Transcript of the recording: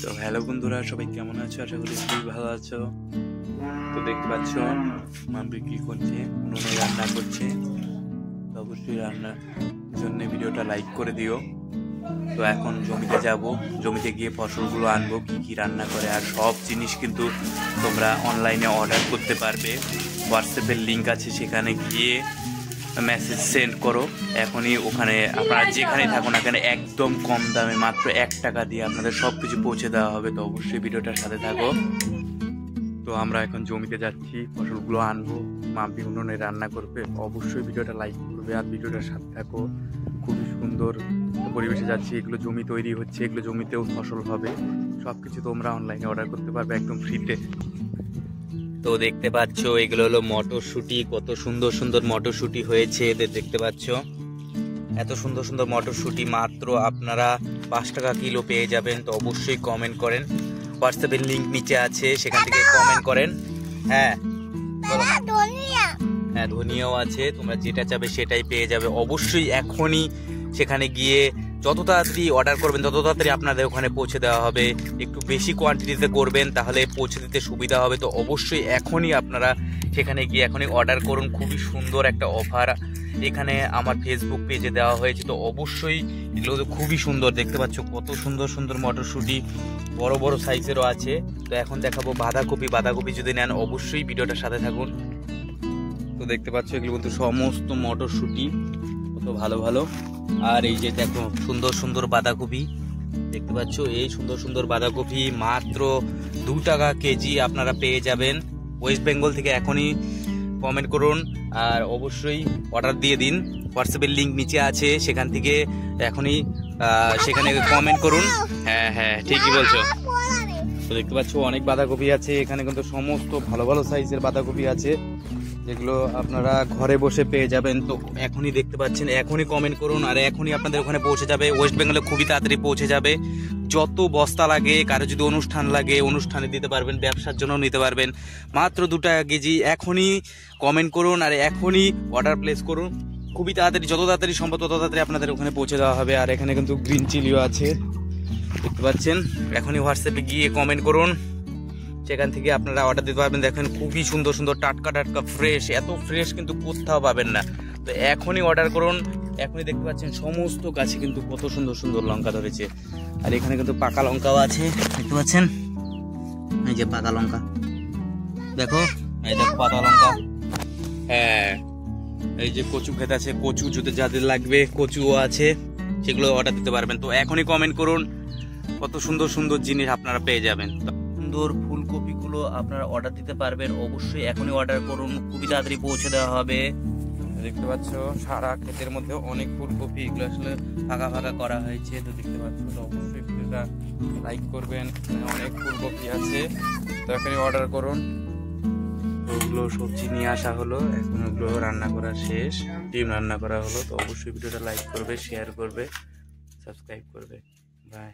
তো হ্যালো বন্ধুরা, সবাই কেমন আছো? আশা করি খুবই ভালো আছো। তো দেখতে পাচ্ছ মাম্পি কি করছে, উনুনে রান্না করছে। তো অবশ্যই রান্নার জন্য ভিডিওটা লাইক করে দিও। তো এখন জমিতে যাব, জমিতে গিয়ে ফসলগুলো আনবো, কি কি রান্না করে। আর সব জিনিস কিন্তু তোমরা অনলাইনে অর্ডার করতে পারবে। হোয়াটসঅ্যাপের লিঙ্ক আছে, সেখানে গিয়ে মেসেজ সেন্ড করো। এখনই ওখানে আপনারা যেখানেই থাকুন না কেন একদম কম দামে মাত্র 1 টাকা দিয়ে আপনাদের সব কিছু পৌঁছে দেওয়া হবে। তো অবশ্যই ভিডিওটার সাথে থাকো। তো আমরা এখন জমিতে যাচ্ছি, ফসলগুলো আনবো, মাম্পি উনুনে রান্না করবে। অবশ্যই ভিডিওটা লাইক করবে আর ভিডিওটার সাথে থাকো। খুবই সুন্দর পরিবেশে যাচ্ছি, এগুলো জমি তৈরি হচ্ছে, এগুলো জমিতেও ফসল হবে। সব কিছু তোমরা অনলাইনে অর্ডার করতে পারবে একদম ফ্রিতে। তো দেখতে পাচ্ছ এগুলো হলো মটরশুঁটি, কত সুন্দর সুন্দর মটরশুঁটি হয়েছে এদের, দেখতে পাচ্ছ এত সুন্দর সুন্দর মটরশুঁটি মাত্র আপনারা 5 টাকা কিলো পেয়ে যাবেন। তো অবশ্যই কমেন্ট করেন, হোয়াটসঅ্যাপের লিঙ্ক নিচে আছে, সেখান থেকে কমেন্ট করেন। হ্যাঁ হ্যাঁ, ধনিয়াও আছে, তোমরা যেটা চাবে সেটাই পেয়ে যাবে। অবশ্যই এখনই সেখানে গিয়ে যত তাড়াতাড়ি অর্ডার করবেন তত তাড়াতাড়ি আপনাদের ওখানে পৌঁছে দেওয়া হবে। একটু বেশি কোয়ান্টিটিতে করবেন তাহলে পৌঁছে দিতে সুবিধা হবে। তো অবশ্যই এখনই আপনারা সেখানে গিয়ে এখনই অর্ডার করুন। খুবই সুন্দর একটা অফার এখানে আমার ফেসবুক পেজে দেওয়া হয়েছে। তো অবশ্যই এগুলো তো খুবই সুন্দর, দেখতে পাচ্ছ কত সুন্দর সুন্দর মটরশুঁটি, বড় বড় সাইজেরও আছে। তো এখন দেখাবো বাঁধাকপি। বাঁধাকপি যদি নেন অবশ্যই ভিডিওটার সাথে থাকুন। তো দেখতে পাচ্ছ এগুলো কিন্তু সমস্ত মটরশুঁটি, কত ভালো ভালো। আর এই যে দেখো সুন্দর সুন্দর বাঁধাকপি, দেখতে পাচ্ছ এই সুন্দর সুন্দর বাঁধাকপি মাত্র 2 টাকা কেজি আপনারা পেয়ে যাবেন। ওয়েস্ট বেঙ্গল থেকে এখনই কমেন্ট করুন আর অবশ্যই অর্ডার দিয়ে দিন। হোয়াটসঅ্যাপের লিঙ্ক নিচে আছে, সেখান থেকে এখনই সেখানে কমেন্ট করুন। হ্যাঁ হ্যাঁ, ঠিকই বলছো। তো দেখতে পাচ্ছ অনেক বাঁধাকপি আছে এখানে, কিন্তু সমস্ত ভালো ভালো সাইজের বাঁধাকপি আছে, যেগুলো আপনারা ঘরে বসে পেয়ে যাবেন। তো এখনই দেখতে পাচ্ছেন, এখনই কমেন্ট করুন আর এখনই আপনাদের ওখানে পৌঁছে যাবে। ওয়েস্ট বেঙ্গলে খুবই তাড়াতাড়ি পৌঁছে যাবে। যত বস্তা লাগে, কারো যদি অনুষ্ঠান লাগে অনুষ্ঠানে দিতে পারবেন, ব্যবসার জন্য নিতে পারবেন। মাত্র 2 টাকা কেজি। এখনই কমেন্ট করুন আর এখনই অর্ডার প্লেস করুন। খুবই তাড়াতাড়ি, যত তাড়াতাড়ি সম্ভব তত তাড়াতাড়ি আপনাদের ওখানে পৌঁছে দেওয়া হবে। আর এখানে কিন্তু গ্রিন চিলিও আছে, দেখতে পাচ্ছেন। এখনই হোয়াটসঅ্যাপে গিয়ে কমেন্ট করুন, সেখান থেকে আপনারা অর্ডার দিতে পারবেন। দেখেন খুবই সুন্দর সুন্দর টাটকা টাটকা ফ্রেশ, এত ফ্রেশ কিন্তু কোথাও পাবেন না। তো এখনই অর্ডার করুন। এখনই দেখতে পাচ্ছেন সমস্ত গাছে কিন্তু কত সুন্দর সুন্দর লঙ্কা ধরেছে। আর এখানে কিন্তু পাকা লঙ্কাও আছে, দেখতে পাচ্ছেন। এই যে পাকা লঙ্কা, দেখো এই দেখো পাকা লঙ্কা। হ্যাঁ, এই যে কচু ক্ষেত আছে, কচু যদি যাদের লাগবে কচুও আছে, সেগুলো অর্ডার দিতে পারবেন। তো এখনই কমেন্ট করুন, কত সুন্দর সুন্দর জিনিস আপনারা পেয়ে যাবেন। সুন্দর ফুলকপিগুলো আপনারা অর্ডার দিতে পারবেন। অবশ্যই এখনই অর্ডার করুন, খুবই তাড়াতাড়ি পৌঁছে দেওয়া হবে। দেখতে পাচ্ছ সারা ক্ষেতের মধ্যে অনেক ফুলকপি, এগুলো আসলে ফাঁকা ফাঁকা করা হয়েছে। তো দেখতে পাচ্ছ, তো অবশ্যই ভিডিওটা লাইক করবেন। অনেক ফুলকপি আছে, তো এখনই অর্ডার করুন। ওগুলো সবজি নিয়ে আসা হলো, এখন ওগুলো রান্না করা শেষ, ডিম রান্না করা হলো। তো অবশ্যই ভিডিওটা লাইক করবে, শেয়ার করবে, সাবস্ক্রাইব করবে। বাই।